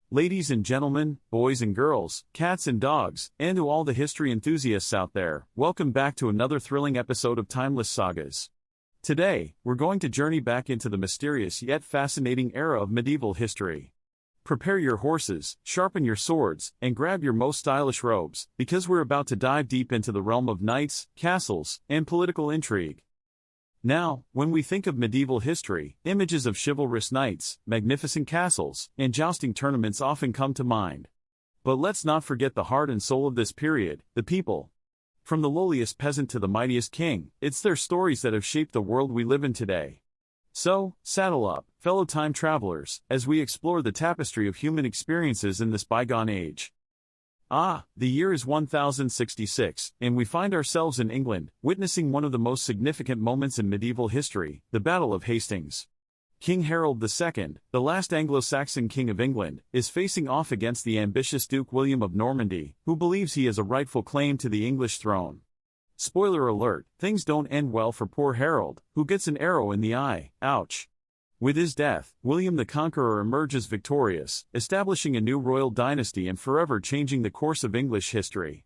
Ladies and gentlemen, boys and girls, cats and dogs, and to all the history enthusiasts out there, welcome back to another thrilling episode of Timeless Sagas. Today, we're going to journey back into the mysterious yet fascinating era of medieval history. Prepare your horses, sharpen your swords, and grab your most stylish robes, because we're about to dive deep into the realm of knights, castles, and political intrigue. Now, when we think of medieval history, images of chivalrous knights, magnificent castles, and jousting tournaments often come to mind. But let's not forget the heart and soul of this period, the people. From the lowliest peasant to the mightiest king, it's their stories that have shaped the world we live in today. So, saddle up, fellow time travelers, as we explore the tapestry of human experiences in this bygone age. The year is 1066, and we find ourselves in England, witnessing one of the most significant moments in medieval history, the Battle of Hastings. King Harold II, the last Anglo-Saxon king of England, is facing off against the ambitious Duke William of Normandy, who believes he has a rightful claim to the English throne. Spoiler alert, things don't end well for poor Harold, who gets an arrow in the eye, ouch. With his death, William the Conqueror emerges victorious, establishing a new royal dynasty and forever changing the course of English history.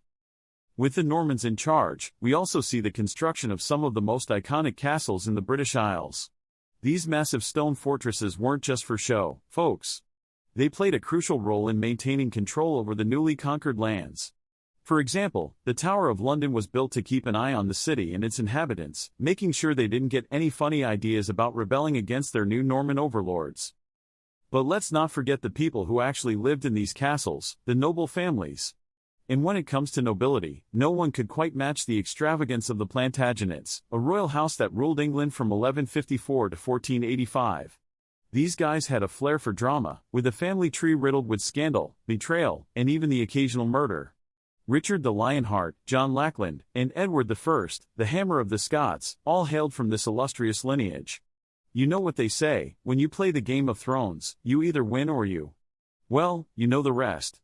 With the Normans in charge, we also see the construction of some of the most iconic castles in the British Isles. These massive stone fortresses weren't just for show, folks. They played a crucial role in maintaining control over the newly conquered lands. For example, the Tower of London was built to keep an eye on the city and its inhabitants, making sure they didn't get any funny ideas about rebelling against their new Norman overlords. But let's not forget the people who actually lived in these castles, the noble families. And when it comes to nobility, no one could quite match the extravagance of the Plantagenets, a royal house that ruled England from 1154 to 1485. These guys had a flair for drama, with a family tree riddled with scandal, betrayal, and even the occasional murder. Richard the Lionheart, John Lackland, and Edward I, the Hammer of the Scots, all hailed from this illustrious lineage. You know what they say, when you play the Game of Thrones, you either win or you know the rest.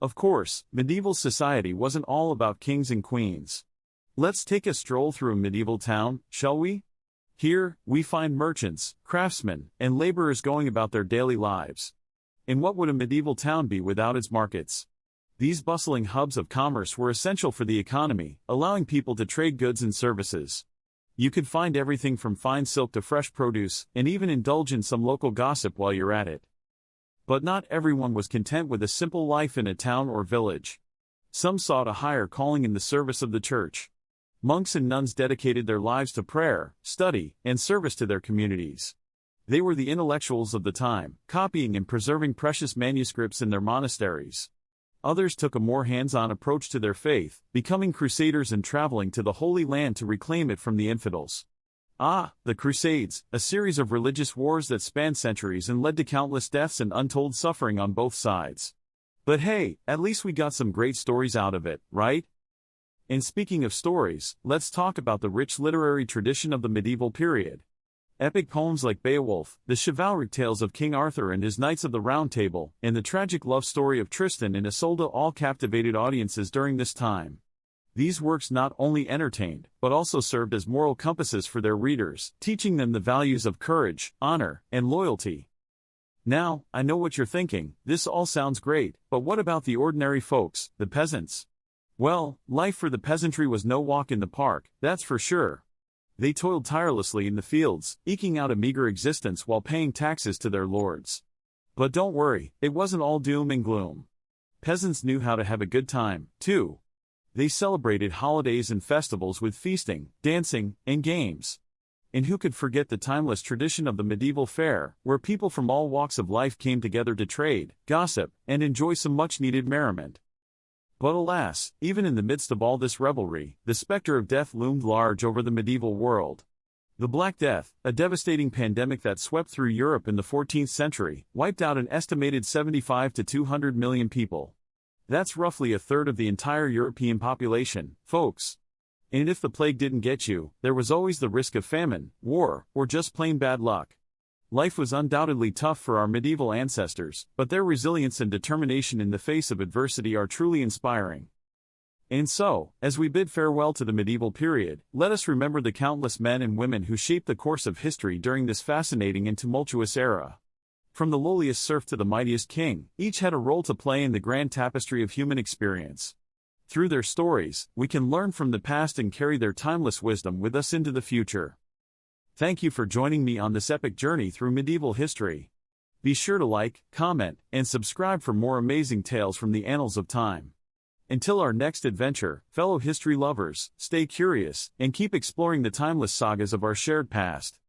Of course, medieval society wasn't all about kings and queens. Let's take a stroll through a medieval town, shall we? Here, we find merchants, craftsmen, and laborers going about their daily lives. And what would a medieval town be without its markets? These bustling hubs of commerce were essential for the economy, allowing people to trade goods and services. You could find everything from fine silk to fresh produce, and even indulge in some local gossip while you're at it. But not everyone was content with a simple life in a town or village. Some sought a higher calling in the service of the church. Monks and nuns dedicated their lives to prayer, study, and service to their communities. They were the intellectuals of the time, copying and preserving precious manuscripts in their monasteries. Others took a more hands-on approach to their faith, becoming crusaders and traveling to the Holy Land to reclaim it from the infidels. The Crusades, a series of religious wars that spanned centuries and led to countless deaths and untold suffering on both sides. But hey, at least we got some great stories out of it, right? And speaking of stories, let's talk about the rich literary tradition of the medieval period. Epic poems like Beowulf, the chivalric tales of King Arthur and his Knights of the Round Table, and the tragic love story of Tristan and Isolde all captivated audiences during this time. These works not only entertained, but also served as moral compasses for their readers, teaching them the values of courage, honor, and loyalty. Now, I know what you're thinking, this all sounds great, but what about the ordinary folks, the peasants? Well, life for the peasantry was no walk in the park, that's for sure. They toiled tirelessly in the fields, eking out a meager existence while paying taxes to their lords. But don't worry, it wasn't all doom and gloom. Peasants knew how to have a good time, too. They celebrated holidays and festivals with feasting, dancing, and games. And who could forget the timeless tradition of the medieval fair, where people from all walks of life came together to trade, gossip, and enjoy some much-needed merriment. But alas, even in the midst of all this revelry, the specter of death loomed large over the medieval world. The Black Death, a devastating pandemic that swept through Europe in the 14th century, wiped out an estimated 75 to 200 million people. That's roughly a third of the entire European population, folks. And if the plague didn't get you, there was always the risk of famine, war, or just plain bad luck. Life was undoubtedly tough for our medieval ancestors, but their resilience and determination in the face of adversity are truly inspiring. And so, as we bid farewell to the medieval period, let us remember the countless men and women who shaped the course of history during this fascinating and tumultuous era. From the lowliest serf to the mightiest king, each had a role to play in the grand tapestry of human experience. Through their stories, we can learn from the past and carry their timeless wisdom with us into the future. Thank you for joining me on this epic journey through medieval history. Be sure to like, comment, and subscribe for more amazing tales from the annals of time. Until our next adventure, fellow history lovers, stay curious and keep exploring the timeless sagas of our shared past.